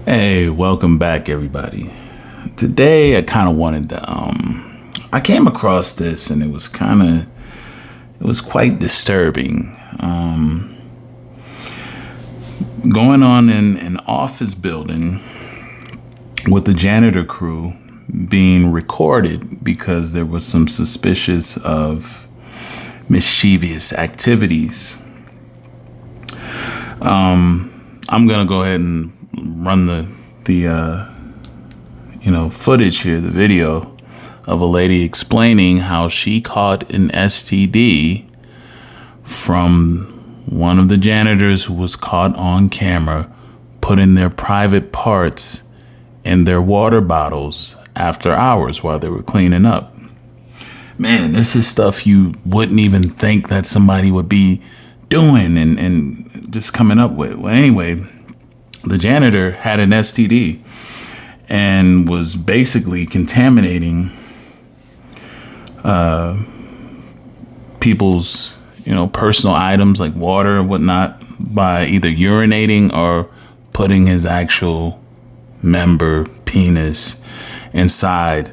Hey, welcome back, everybody. Today, I kind of wanted to. I came across this, and it was quite disturbing. Going on in an office building with the janitor crew being recorded because there was some suspicious of mischievous activities. I'm gonna go ahead and run the footage here, the video of a lady explaining how she caught an STD from one of the janitors who was caught on camera putting their private parts in their water bottles after hours while they were cleaning up. Man, this is stuff you wouldn't even think that somebody would be doing and just coming up with. Well, anyway, the janitor had an STD and was basically contaminating people's, personal items like water and whatnot by either urinating or putting his actual member, penis, inside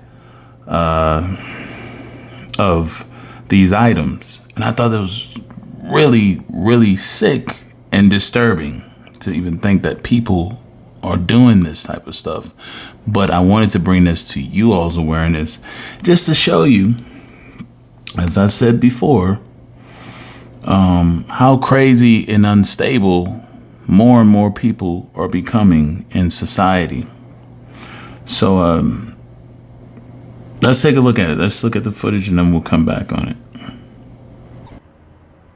of these items. And I thought it was really, really sick and disturbing to even think that people are doing this type of stuff. But I wanted to bring this to you all's awareness just to show you, as I said before, how crazy and unstable more and more people are becoming in society. So let's take a look at it. Let's look at the footage and then we'll come back on it.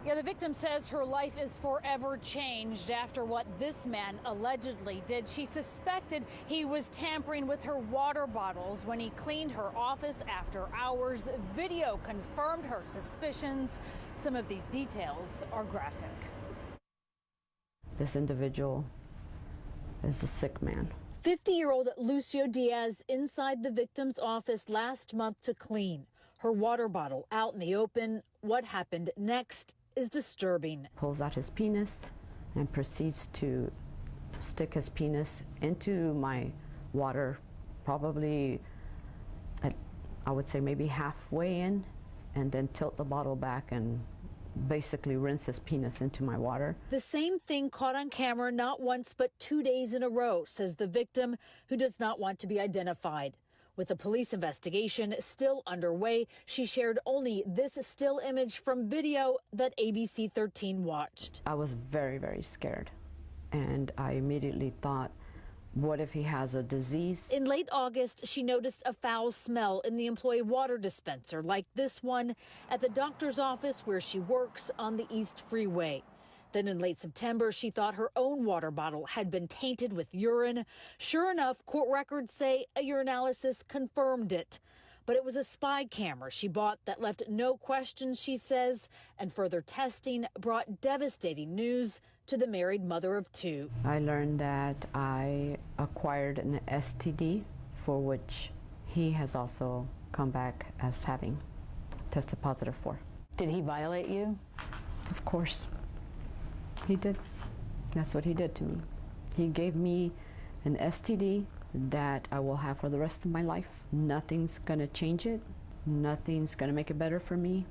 The victim says her life is forever changed after what this man allegedly did. She suspected he was tampering with her water bottles when he cleaned her office after hours. Video confirmed her suspicions. Some of these details are graphic. This individual is a sick man. 50-year-old Lucio Diaz inside the victim's office last month to clean. Her water bottle out in the open. What happened next is disturbing. Pulls out his penis and proceeds to stick his penis into my water, probably I would say maybe halfway in, and then tilt the bottle back and basically rinse his penis into my water. The same thing caught on camera not once but 2 days in a row, says the victim, who does not want to be identified. With the police investigation still underway, she shared only this still image from video that ABC 13 watched. I was very, very scared, and I immediately thought, what if he has a disease? In late August, she noticed a foul smell in the employee water dispenser like this one at the doctor's office where she works on the East Freeway. Then in late September, she thought her own water bottle had been tainted with urine. Sure enough, court records say a urinalysis confirmed it. But it was a spy camera she bought that left no questions, she says, and further testing brought devastating news to the married mother of two. I learned that I acquired an STD, for which he has also come back as having tested positive for. Did he violate you? Of course. He did. That's what he did to me. He gave me an STD that I will have for the rest of my life. Nothing's gonna change it. Nothing's gonna make it better for me.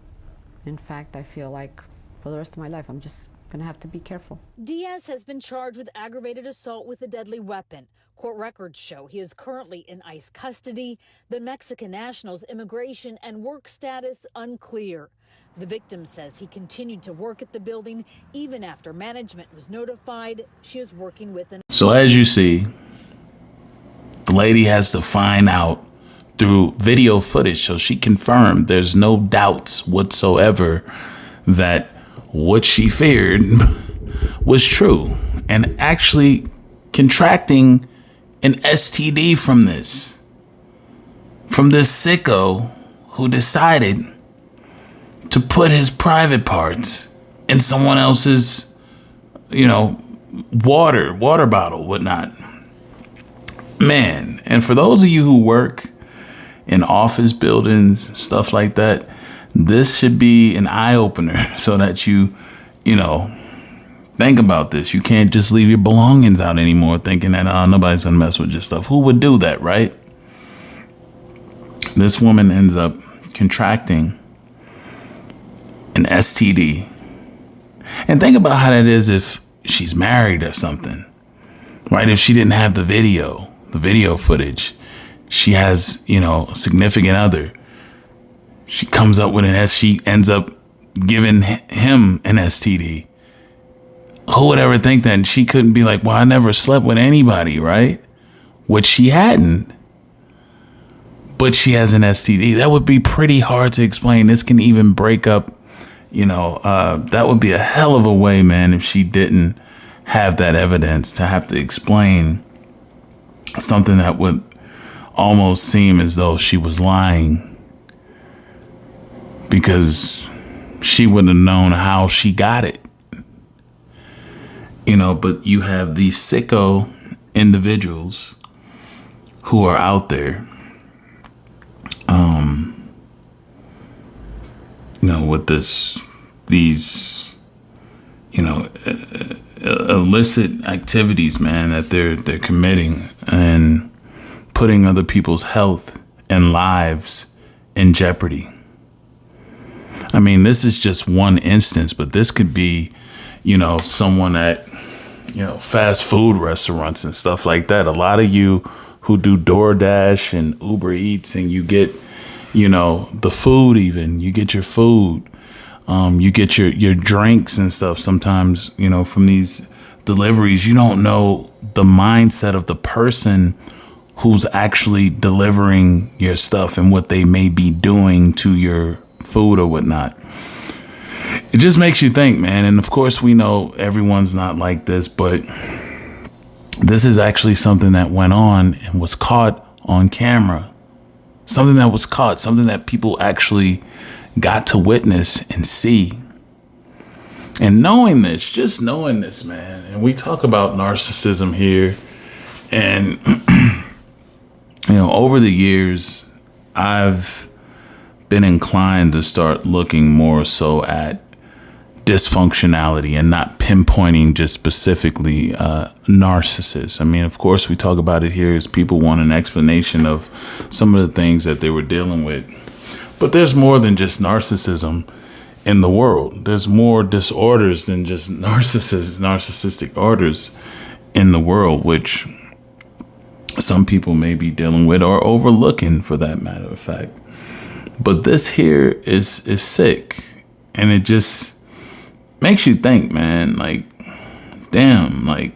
In fact, I feel like for the rest of my life, I'm just gonna have to be careful. Diaz has been charged with aggravated assault with a deadly weapon. Court records show he is currently in ICE custody. The Mexican national's immigration and work status unclear. The victim says he continued to work at the building even after management was notified. She is working with an... So as you see, the lady has to find out through video footage. So she confirmed there's no doubts whatsoever that what she feared was true, and actually contracting an STD from this sicko who decided to put his private parts in someone else's, water bottle, whatnot. Man, and for those of you who work in office buildings, stuff like that, this should be an eye-opener so that you Think about this. You can't just leave your belongings out anymore thinking that, oh, nobody's gonna mess with your stuff. Who would do that, right? This woman ends up contracting an STD. And think about how that is if she's married or something, right? If she didn't have the video footage, she has, a significant other. She comes up with she ends up giving him an STD. Who would ever think that? And she couldn't be like, well, I never slept with anybody, right? Which she hadn't. But she has an STD. That would be pretty hard to explain. This can even break up, that would be a hell of a way, man, if she didn't have that evidence to have to explain something that would almost seem as though she was lying, because she wouldn't have known how she got it. But you have these sicko individuals who are out there, with these illicit activities, man, that they're committing and putting other people's health and lives in jeopardy. I mean, this is just one instance, but this could be, someone at, fast food restaurants and stuff like that. A lot of you who do DoorDash and Uber Eats, and you get, the food, even you get your food, you get your drinks and stuff. Sometimes, from these deliveries, you don't know the mindset of the person who's actually delivering your stuff and what they may be doing to your food or whatnot. It just makes you think, man. And of course, we know everyone's not like this, but this is actually something that went on and was caught on camera. Something that people actually got to witness and see. And just knowing this, man. And we talk about narcissism here. And, over the years, I've been inclined to start looking more so at dysfunctionality and not pinpointing just specifically narcissists. I mean, of course, we talk about it here as people want an explanation of some of the things that they were dealing with. But there's more than just narcissism in the world. There's more disorders than just narcissistic orders in the world, which some people may be dealing with or overlooking, for that matter of fact. But this here is sick, and it just makes you think, man, like, damn, like,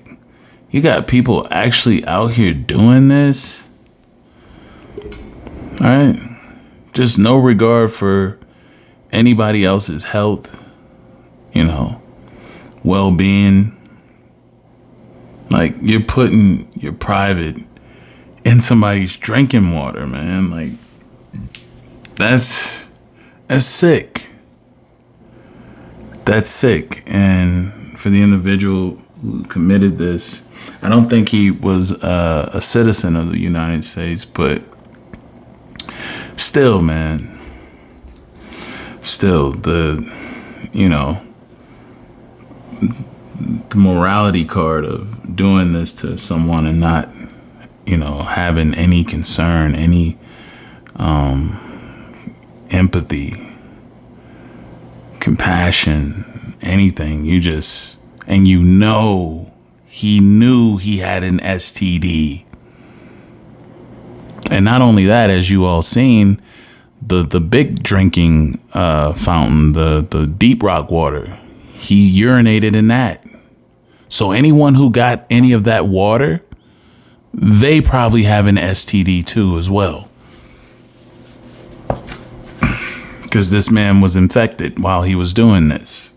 you got people actually out here doing this, all right? Just no regard for anybody else's health, well-being. Like, you're putting your private in somebody's drinking water, man. Like, that's sick. That's sick. And for the individual who committed this, I don't think he was a citizen of the United States, but still, man, the morality card of doing this to someone and not, having any concern, any empathy, compassion, anything. He knew he had an STD. And not only that, as you all seen, the big drinking fountain, the Deep Rock water, he urinated in that. So anyone who got any of that water, they probably have an STD too as well. Because this man was infected while he was doing this.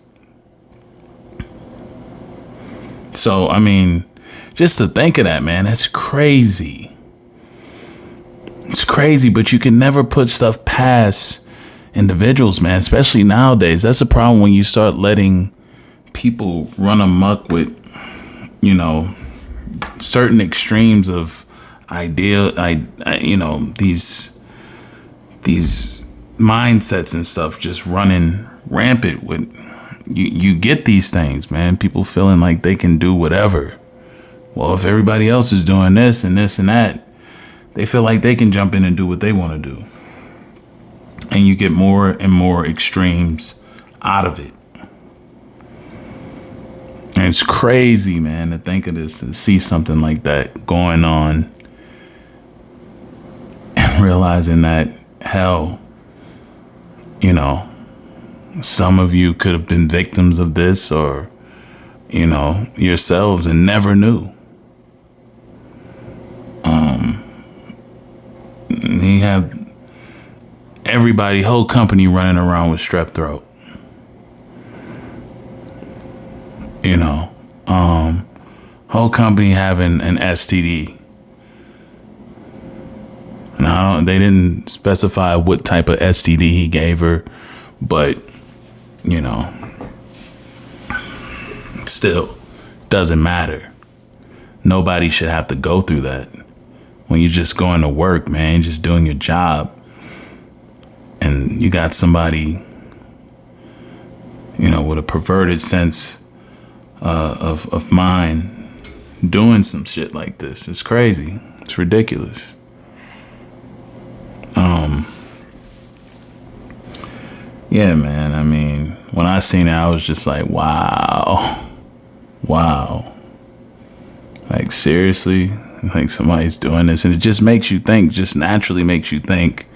So, I mean, just to think of that, man, that's crazy. It's crazy, but you can never put stuff past individuals, man, especially nowadays. That's the problem when you start letting people run amok with, certain extremes of these mindsets and stuff just running rampant with you get these things, man. People feeling like they can do whatever. Well, if everybody else is doing this and this and that, they feel like they can jump in and do what they want to do. And you get more and more extremes out of it. And it's crazy, man, to think of this, to see something like that going on and realizing that, hell, you know, some of you could have been victims of this, or, you know, yourselves, and never knew. He had everybody, whole company running around with strep throat. You know, whole company having an STD. Now, they didn't specify what type of STD he gave her, but, you know, still doesn't matter. Nobody should have to go through that. When you're just going to work, man, just doing your job, and you got somebody, you know, with a perverted sense of mind doing some shit like this. It's crazy. It's ridiculous. Yeah, man. I mean, when I seen it, I was just like, wow. Like, seriously? Like, somebody's doing this. And it just makes you think, just naturally makes you think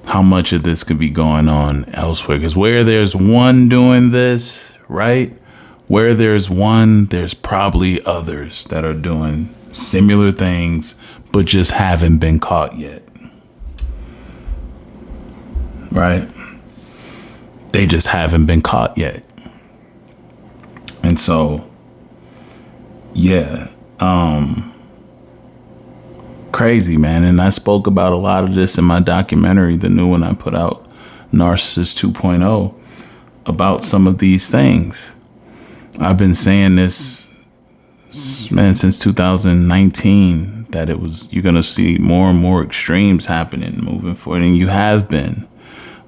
how much of this could be going on elsewhere. Because where there's one doing this, right? Where there's one, there's probably others that are doing similar things, but just haven't been caught yet. Right? They just haven't been caught yet. And so, yeah, crazy, man. And I spoke about a lot of this in my documentary, the new one I put out, Narcissist 2.0, about some of these things. I've been saying this, man, since 2019, that you're going to see more and more extremes happening moving forward. And you have been.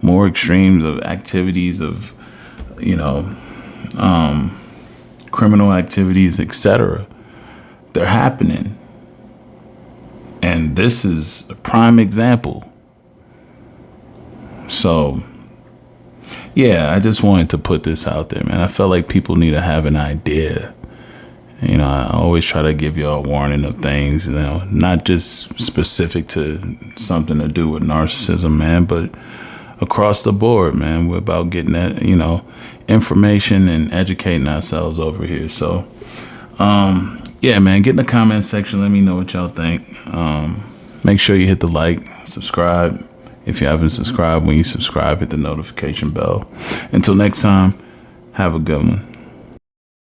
More extremes of activities of, you know, criminal activities, etc. They're happening. And this is a prime example. So, yeah, I just wanted to put this out there, man. I felt like people need to have an idea. You know, I always try to give you a warning of things, you know, not just specific to something to do with narcissism, man, but across the board, man. We're about getting that, you know, information and educating ourselves over here. So, yeah, man, get in the comment section. Let me know what y'all think. Make sure you hit the like, subscribe. If you haven't subscribed, when you subscribe, hit the notification bell. Until next time, have a good one.